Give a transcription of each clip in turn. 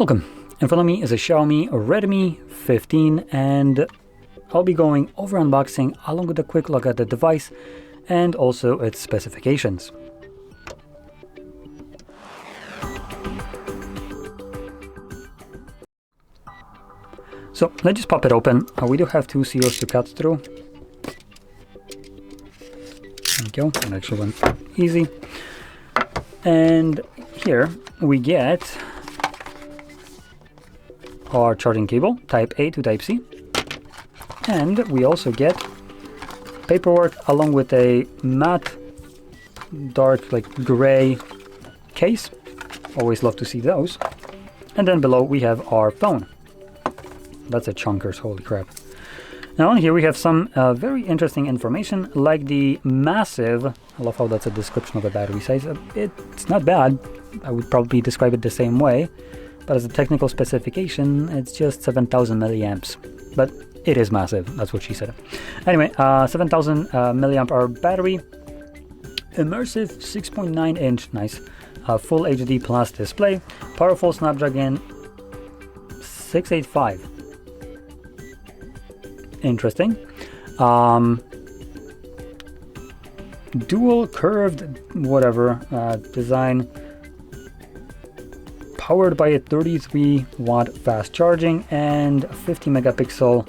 Welcome. In front of me is a Xiaomi Redmi 15 and I'll be going over unboxing along with a quick look at the device and also its specifications. So let's just pop it open. We do have two seals to cut through. There we go, that actually went easy. And here we get our charging cable, type A to type C. And we also get paperwork along with a matte, dark, like gray case. Always love to see those. And then below we have our phone. That's a chunkers, holy crap. Now on here we have some very interesting information, like the massive, I love how that's a description of a battery size. It's not bad, I would probably describe it the same way, but as a technical specification, it's just 7,000 milliamps. But it is massive, that's what she said. Anyway, 7,000 milliamp hour battery, immersive 6.9 inch, nice, full HD plus display, powerful Snapdragon 685. Interesting. Dual curved whatever design, powered by a 33 watt fast charging and 50 megapixel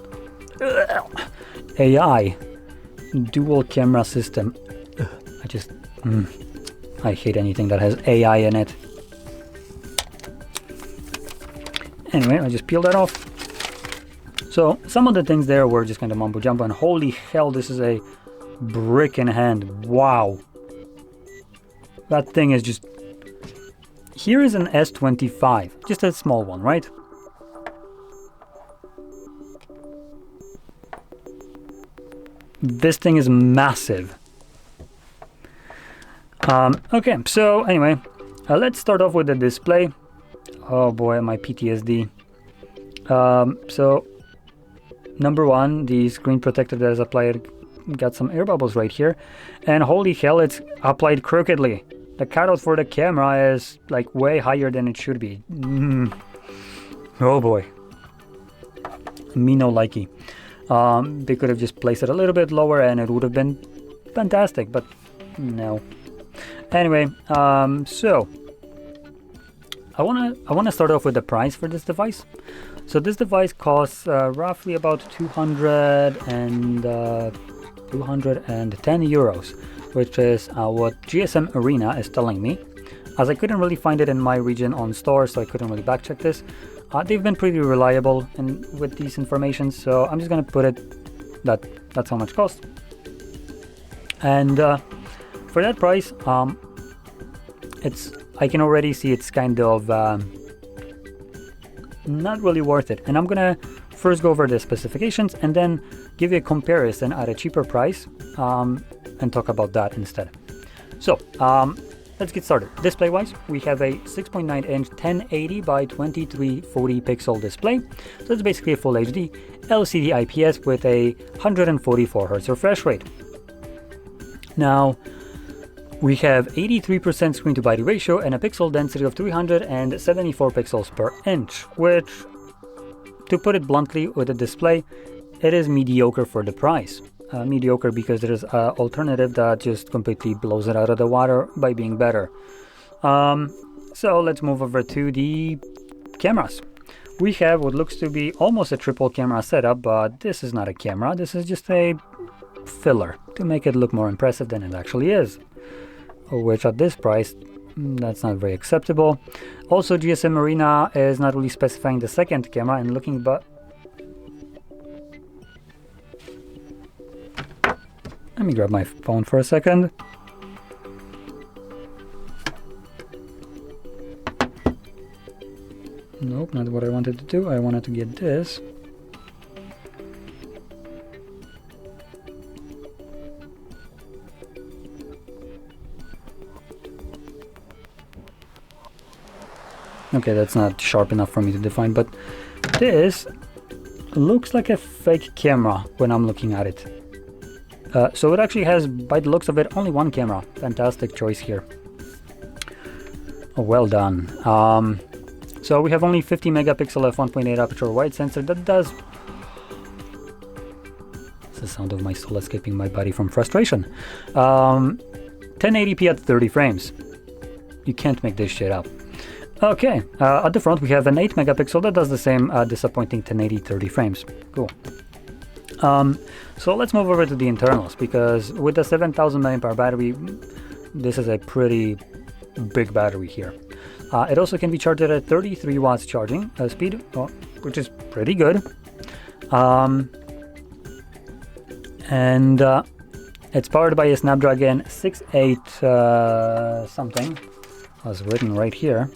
AI dual camera system. I hate anything that has AI in it. Anyway, I just peeled that off. So some of the things there were just kind of mumbo jumbo, and holy hell, this is a brick in hand. Wow. That thing is just... Here is an S25, just a small one, right? This thing is massive. Okay, so anyway, let's start off with the display. Oh boy, my PTSD. So number one, the screen protector that is applied got some air bubbles right here, and holy hell, it's applied crookedly. The cutout for the camera is like way higher than it should be. Oh boy, me no likey. They could have just placed it a little bit lower and it would have been fantastic, but no. Anyway, so I wanna start off with the price for this device. So this device costs roughly about 210 euros, which is what GSM Arena is telling me, as I couldn't really find it in my region on store, so I couldn't really back check this. They've been pretty reliable with these information, so I'm just gonna put it that's how much it costs. And for that price, I can already see it's kind of not really worth it. And I'm gonna first go over the specifications and then give you a comparison at a cheaper price and talk about that instead. So let's get started. Display wise, we have a 6.9 inch 1080 by 2340 pixel display. So it's basically a full HD LCD IPS with a 144 Hz refresh rate. Now we have 83% screen to body ratio and a pixel density of 374 pixels per inch, which, to put it bluntly with the display, it is mediocre for the price. Mediocre because there is an alternative that just completely blows it out of the water by being better. So let's move over to the cameras. We have what looks to be almost a triple camera setup, but this is not a camera, this is just a filler to make it look more impressive than it actually is. Which at this price, that's not very acceptable. Also, GSM Arena is not really specifying the second camera, and looking but let me grab my phone for a second. Nope, not what I wanted to do. I wanted to get this. Okay, that's not sharp enough for me to define, but this looks like a fake camera when I'm looking at it. So it actually has, by the looks of it, only one camera. Fantastic choice here. Oh, well done. So we have only 50 megapixel f1.8 aperture wide sensor that does... It's the sound of my soul escaping my body from frustration. 1080p at 30 frames. You can't make this shit up. Okay, at the front we have an 8 megapixel that does the same disappointing 1080 30 frames. Cool. So let's move over to the internals, because with the 7000 mAh battery, this is a pretty big battery here. It also can be charged at 33 watts charging speed, which is pretty good. And it's powered by a Snapdragon 68 something, as written right here,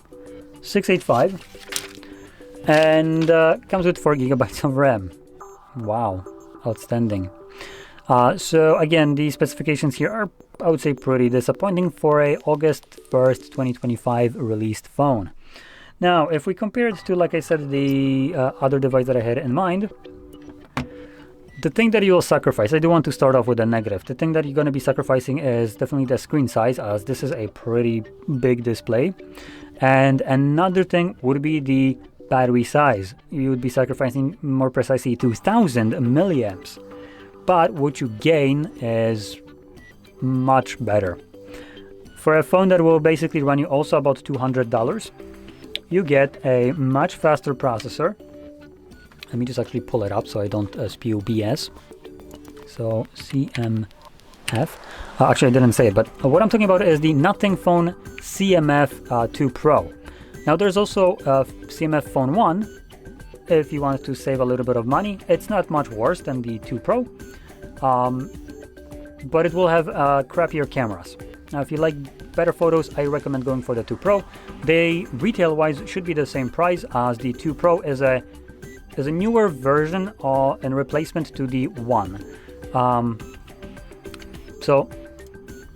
685, and comes with 4 gigabytes of RAM. Wow, outstanding. So again, the specifications here are, I would say, pretty disappointing for a August 1st, 2025 released phone. Now, if we compare it to, like I said, the other device that I had in mind, the thing that you'll sacrifice, I do want to start off with a negative. The thing that you're going to be sacrificing is definitely the screen size, as this is a pretty big display. And another thing would be the battery size. You would be sacrificing, more precisely, 2000 milliamps. But what you gain is much better. For a phone that will basically run you also about $200, you get a much faster processor. Let me just actually pull it up so I don't spew BS. So CMF. Actually, I didn't say it, but what I'm talking about is the Nothing Phone CMF 2 Pro. Now, there's also CMF Phone 1. If you want to save a little bit of money, it's not much worse than the 2 Pro, but it will have crappier cameras. Now, if you like better photos, I recommend going for the 2 Pro. They, retail-wise, should be the same price, as the 2 Pro is a newer version in replacement to the 1. So,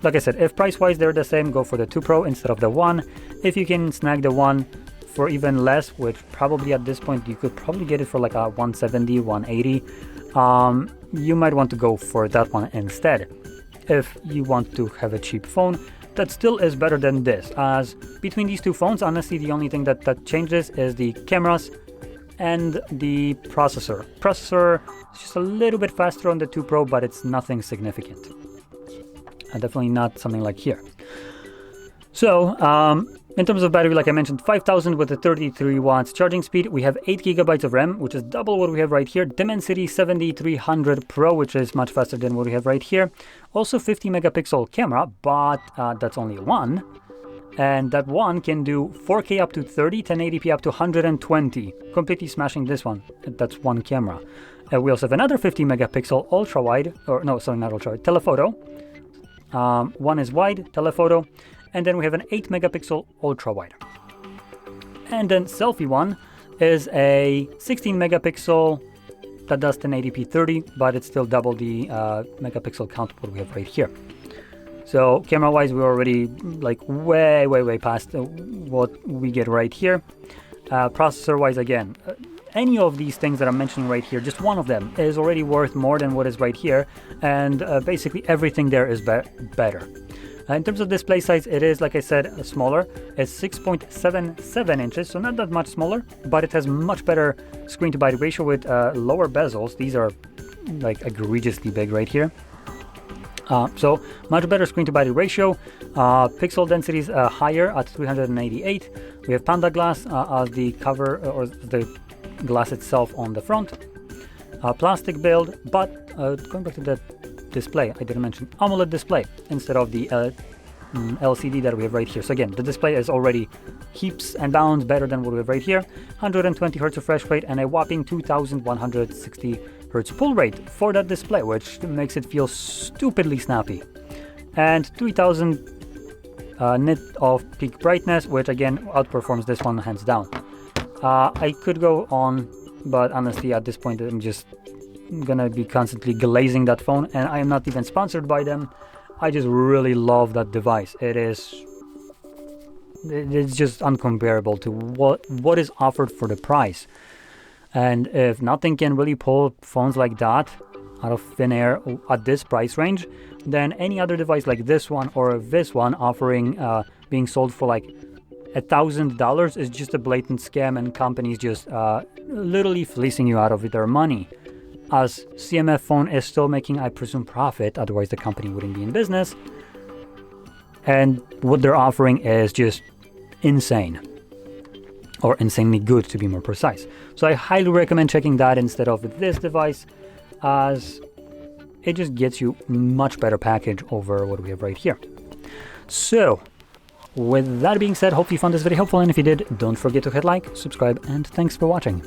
like I said, if price-wise they're the same, go for the 2 Pro instead of the 1. If you can snag the 1 for even less, which probably at this point you could probably get it for like a 170, 180, you might want to go for that one instead. If you want to have a cheap phone, that still is better than this, as between these two phones, honestly, the only thing that changes is the cameras and the processor. Processor is just a little bit faster on the 2 Pro, but it's nothing significant. Definitely not something like here. So, in terms of battery, like I mentioned, 5000 with a 33 watts charging speed. We have 8 gigabytes of RAM, which is double what we have right here. Dimensity 7300 Pro, which is much faster than what we have right here. Also 50 megapixel camera, but that's only one. And that one can do 4K up to 30, 1080p up to 120, completely smashing this one. That's one camera. We also have another 50 megapixel ultra wide, or no, sorry, not ultra wide, telephoto. One is wide, telephoto, and then we have an 8 megapixel ultra wide. And then selfie one is a 16 megapixel that does 1080p 30, but it's still double the megapixel count what we have right here. So camera wise, we're already like way past what we get right here. Processor wise, again, any of these things that I'm mentioning right here, just one of them is already worth more than what is right here, and basically everything there is better. In terms of display size, it is, like I said, smaller. It's 6.77 inches, so not that much smaller, but it has much better screen to body ratio with lower bezels. These are like egregiously big right here. So much better screen to body ratio. Pixel density is higher at 388. We have Panda Glass as the cover, or the glass itself on the front. Plastic build, but going back to the display, I didn't mention AMOLED display instead of the LCD that we have right here. So again, the display is already heaps and bounds better than what we have right here. 120 Hz refresh rate and a whopping 2160 Hz pull rate for that display, which makes it feel stupidly snappy. And 3000 nit of peak brightness, which again outperforms this one hands down. I could go on, but honestly at this point I'm just gonna be constantly glazing that phone, and I am not even sponsored by them. I just really love that device. It's just uncomparable to what is offered for the price. And if nothing can really pull phones like that out of thin air at this price range, then any other device like this one or this one offering being sold for like $1,000 is just a blatant scam, and companies just literally fleecing you out of their money. As CMF phone is still making, I presume, profit, otherwise the company wouldn't be in business. And what they're offering is just insane, or insanely good to be more precise. So I highly recommend checking that instead of this device, as it just gets you much better package over what we have right here. So with that being said, hope you found this video helpful, and if you did, don't forget to hit like, subscribe, and thanks for watching.